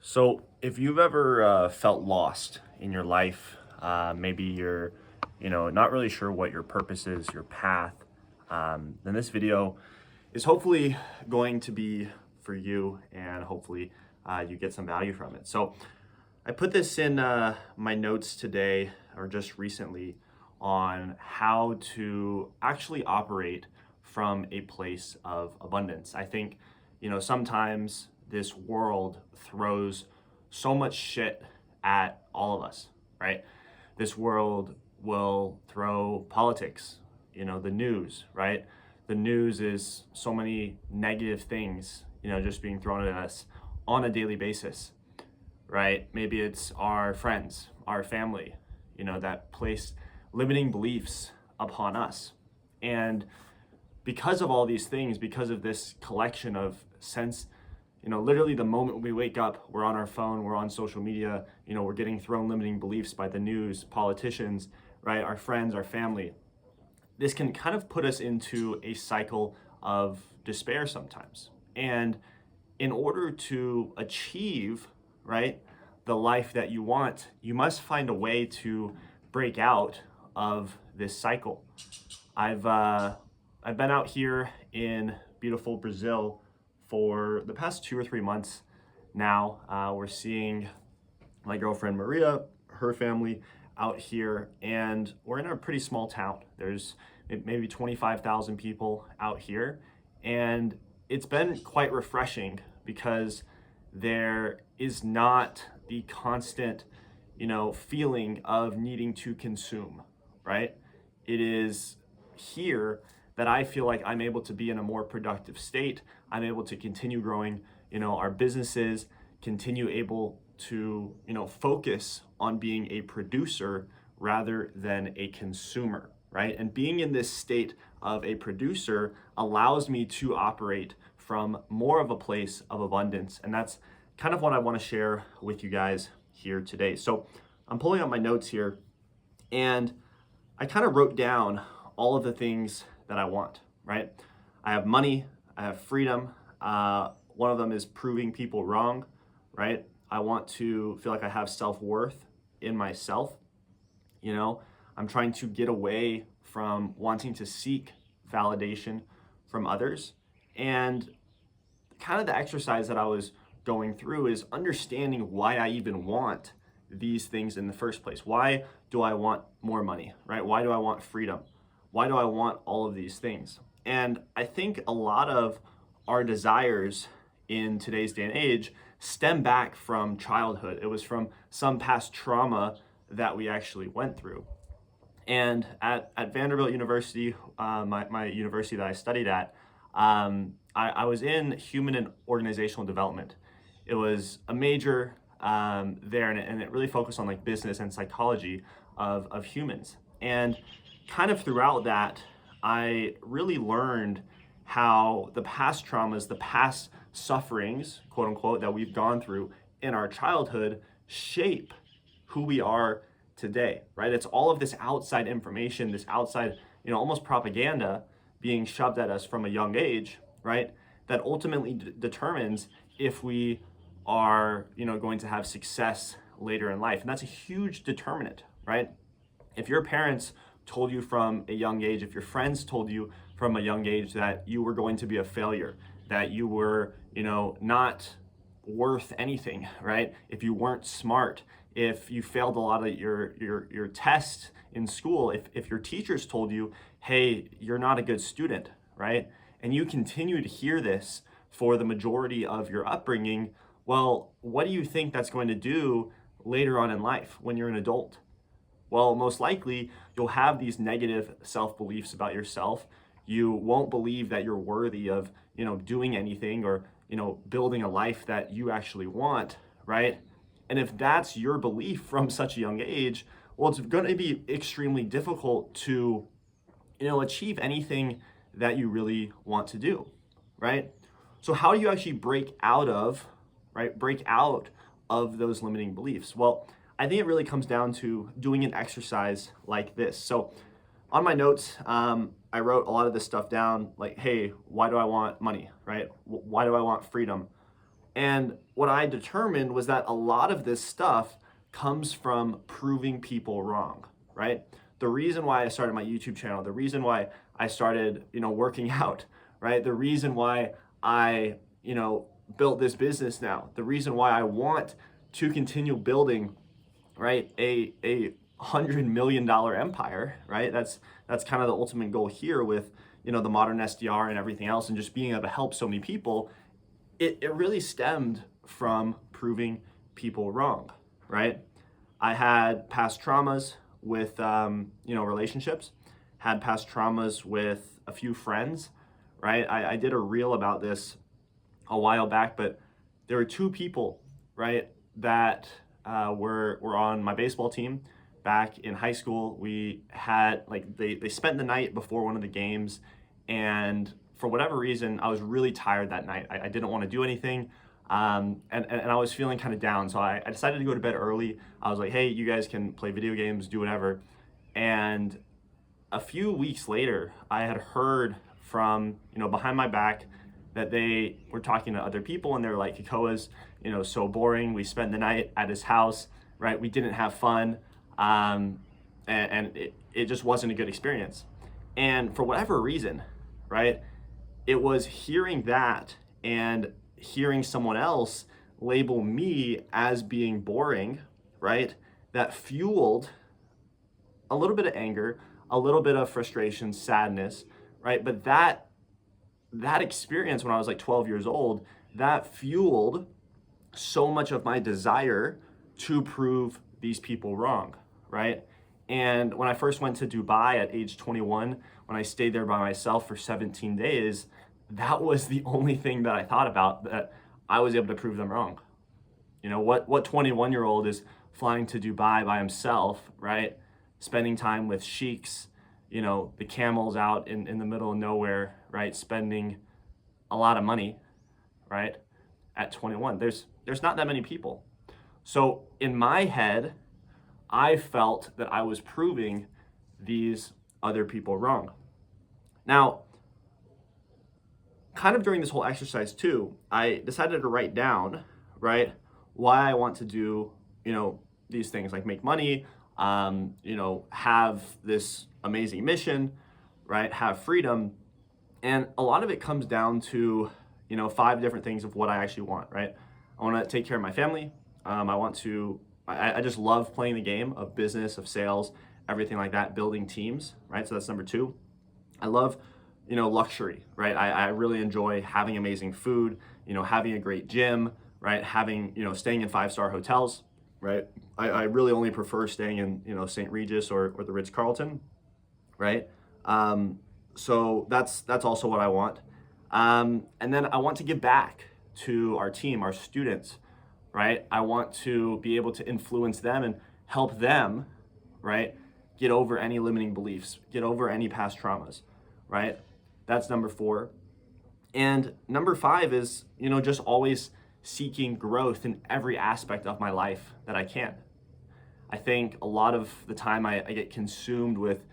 So, if you've ever felt lost in your life, maybe you're, not really sure what your purpose is, your path, then this video is hopefully going to be for you, and hopefully you get some value from it. So, I put this in my notes today, or just recently, on how to actually operate from a place of abundance. I think, sometimes this world throws so much shit at all of us, right? This world will throw politics, the news, right? The news is so many negative things, just being thrown at us on a daily basis, right? Maybe it's our friends, our family, that place limiting beliefs upon us. And because of all these things, because of this collection of sense, literally the moment we wake up, we're on our phone, we're on social media, we're getting thrown limiting beliefs by the news, politicians, right? Our friends, our family. This can kind of put us into a cycle of despair sometimes. And in order to achieve, right, the life that you want, you must find a way to break out of this cycle. I've been out here in beautiful Brazil for the past 2 or 3 months now. We're seeing my girlfriend Maria, her family out here, and we're in a pretty small town. There's maybe 25,000 people out here, and it's been quite refreshing because there is not the constant, feeling of needing to consume, right? It is here that I feel like I'm able to be in a more productive state. I'm able to continue growing, our businesses, continue able to, focus on being a producer rather than a consumer, right? And being in this state of a producer allows me to operate from more of a place of abundance. And that's kind of what I want to share with you guys here today. So I'm pulling up my notes here, and I kind of wrote down all of the things that I want, right? I have money, I have freedom. One of them is proving people wrong, right? I want to feel like I have self-worth in myself. I'm trying to get away from wanting to seek validation from others. And kind of the exercise that I was going through is understanding why I even want these things in the first place. Why do I want more money, right? Why do I want freedom? Why do I want all of these things? And I think a lot of our desires in today's day and age stem back from childhood. It was from some past trauma that we actually went through. And at Vanderbilt University, my university that I studied at, I was in human and organizational development. It was a major there, and it really focused on like business and psychology of humans. And kind of throughout that, I really learned how the past traumas, the past sufferings, quote unquote, that we've gone through in our childhood shape who we are today, right? It's all of this outside information, this outside, almost propaganda being shoved at us from a young age, right? That ultimately determines if we are, going to have success later in life. And that's a huge determinant, right? If your parents told you from a young age, if your friends told you from a young age that you were going to be a failure, that you were, not worth anything, right? If you weren't smart, if you failed a lot of your tests in school, if your teachers told you, hey, you're not a good student, right? And you continue to hear this for the majority of your upbringing, well, what do you think that's going to do later on in life when you're an adult? Well, most likely you'll have these negative self-beliefs about yourself. You won't believe that you're worthy of, doing anything or, building a life that you actually want, right? And if that's your belief from such a young age, well, it's going to be extremely difficult to, achieve anything that you really want to do, right? So how do you actually break out of those limiting beliefs? Well, I think it really comes down to doing an exercise like this. So on my notes, I wrote a lot of this stuff down, like, hey, why do I want money, right? Why do I want freedom? And what I determined was that a lot of this stuff comes from proving people wrong, right? The reason why I started my YouTube channel, the reason why I started, working out, right? The reason why I, built this business now, the reason why I want to continue building, right, a $100 million empire, right? That's kind of the ultimate goal here with, the modern SDR and everything else, and just being able to help so many people. It really stemmed from proving people wrong, right? I had past traumas with, relationships, had past traumas with a few friends, right? I did a reel about this a while back, but there were two people, right, that were on my baseball team back in high school. We had, they spent the night before one of the games, and for whatever reason, I was really tired that night. I didn't want to do anything, and I was feeling kind of down. So I decided to go to bed early. I was like, hey, you guys can play video games, do whatever. And a few weeks later, I had heard from, behind my back that they were talking to other people, and they were like, Kekoa's, so boring. We spent the night at his house, right? We didn't have fun, and it just wasn't a good experience. And for whatever reason, right, it was hearing that and hearing someone else label me as being boring, right, that fueled a little bit of anger, a little bit of frustration, sadness, right? But that experience when I was like 12 years old, that fueled so much of my desire to prove these people wrong, right? And when I first went to Dubai at age 21, when I stayed there by myself for 17 days, that was the only thing that I thought about, that I was able to prove them wrong. What 21-year-old is flying to Dubai by himself, right? Spending time with sheiks, the camels out in the middle of nowhere, right? Spending a lot of money, right? At 21, there's not that many people. So in my head, I felt that I was proving these other people wrong. Now, kind of during this whole exercise too, I decided to write down, right, why I want to do, these things, like make money, have this amazing mission, right, have freedom. And a lot of it comes down to, 5 different things of what I actually want, right? I want to take care of my family. I just love playing the game of business, of sales, everything like that, building teams, right? So that's number 2. I love, luxury, right? I really enjoy having amazing food, having a great gym, right? Having, staying in 5-star hotels, right? I really only prefer staying in, St. Regis or the Ritz-Carlton, right? So that's also what I want. And then I want to give back to our team, our students, right? I want to be able to influence them and help them, right, get over any limiting beliefs, get over any past traumas, right? That's number 4. And number 5 is, just always seeking growth in every aspect of my life that I can. I think a lot of the time I get consumed with,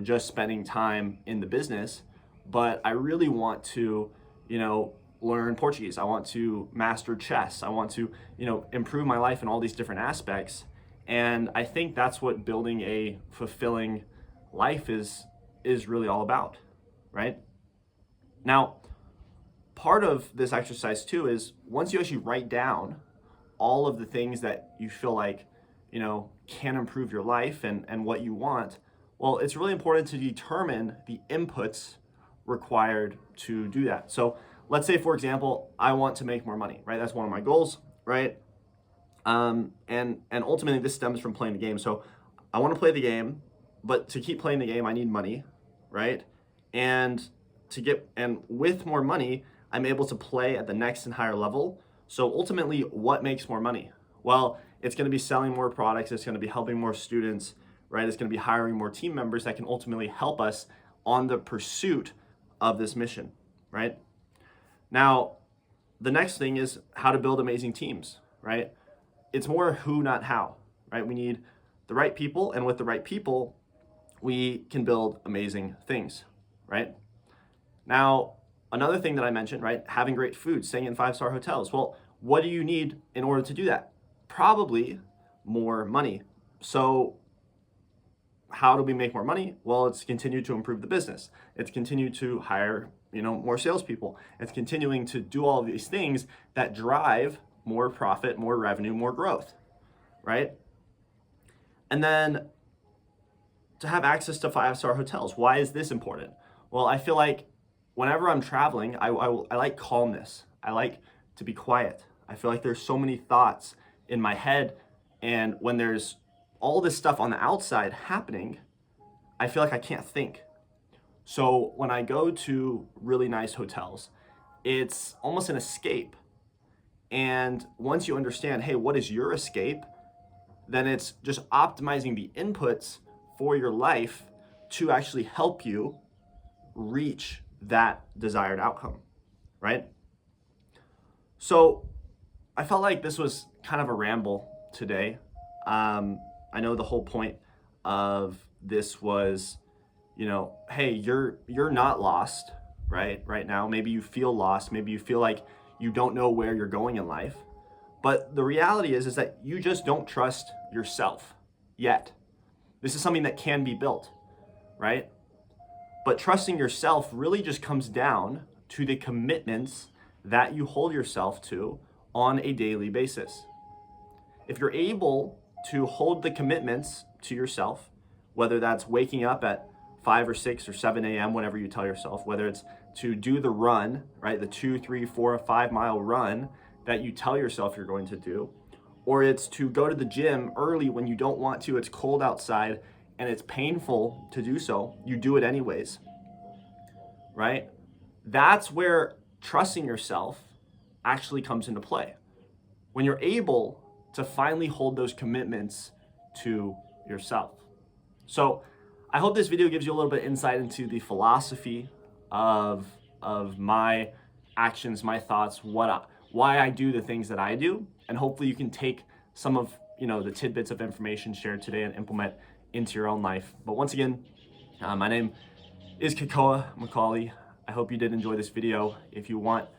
just spending time in the business, but I really want to, learn Portuguese. I want to master chess. I want to, improve my life in all these different aspects. And I think that's what building a fulfilling life is really all about, right? Now, part of this exercise too is once you actually write down all of the things that you feel like, can improve your life and what you want, well, it's really important to determine the inputs required to do that. So let's say, for example, I want to make more money, right? That's one of my goals, right? And ultimately this stems from playing the game. So I want to play the game, but to keep playing the game, I need money, right? And with more money, I'm able to play at the next and higher level. So ultimately, what makes more money? Well, it's going to be selling more products. It's going to be helping more students, right? It's going to be hiring more team members that can ultimately help us on the pursuit of this mission, right? Now, the next thing is how to build amazing teams, right? It's more who, not how, right? We need the right people, and with the right people, we can build amazing things, right? Now, another thing that I mentioned, right? Having great food, staying in 5-star hotels. Well, What do you need in order to do that? Probably more money. So how do we make more money? Well, it's continue to improve the business. It's continue to hire, more salespeople. It's continuing to do all of these things that drive more profit, more revenue, more growth, right? And then to have access to 5-star hotels. Why is this important? Well, I feel like whenever I'm traveling, I like calmness. I like to be quiet. I feel like there's so many thoughts in my head, and when there's all this stuff on the outside happening, I feel like I can't think. So when I go to really nice hotels, it's almost an escape. And once you understand, hey, what is your escape? Then it's just optimizing the inputs for your life to actually help you reach that desired outcome, right? So I felt like this was kind of a ramble today. I know the whole point of this was, hey, you're not lost, right now. Maybe you feel lost. Maybe you feel like you don't know where you're going in life. But the reality is that you just don't trust yourself yet. This is something that can be built, right? But trusting yourself really just comes down to the commitments that you hold yourself to on a daily basis. If you're able to hold the commitments to yourself, whether that's waking up at 5 or 6 or 7 a.m., whenever you tell yourself, whether it's to do the run, right, the 2, 3, 4, 5 mile run that you tell yourself you're going to do, or it's to go to the gym early when you don't want to, it's cold outside and it's painful to do so, you do it anyways, right? That's where trusting yourself actually comes into play. When you're able to finally hold those commitments to yourself. So I hope this video gives you a little bit of insight into the philosophy of my actions, my thoughts, why I do the things that I do, and hopefully you can take some of the tidbits of information shared today and implement into your own life. But once again, my name is Kekoa MacAuley. I hope you did enjoy this video. If you want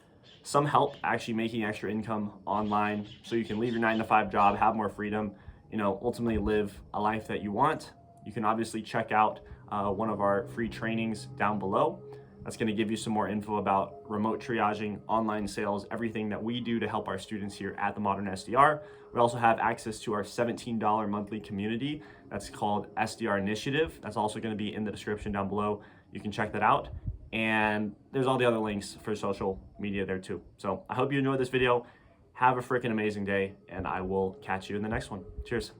some help actually making extra income online so you can leave your 9-to-5 job, have more freedom, ultimately live a life that you want, you can obviously check out one of our free trainings down below. That's going to give you some more info about remote triaging, online sales, everything that we do to help our students here at the Modern SDR. We also have access to our $17 monthly community. That's called SDR Initiative. That's also going to be in the description down below. You can check that out. And there's all the other links for social media there too. So I hope you enjoyed this video. Have a freaking amazing day, and I will catch you in the next one. Cheers.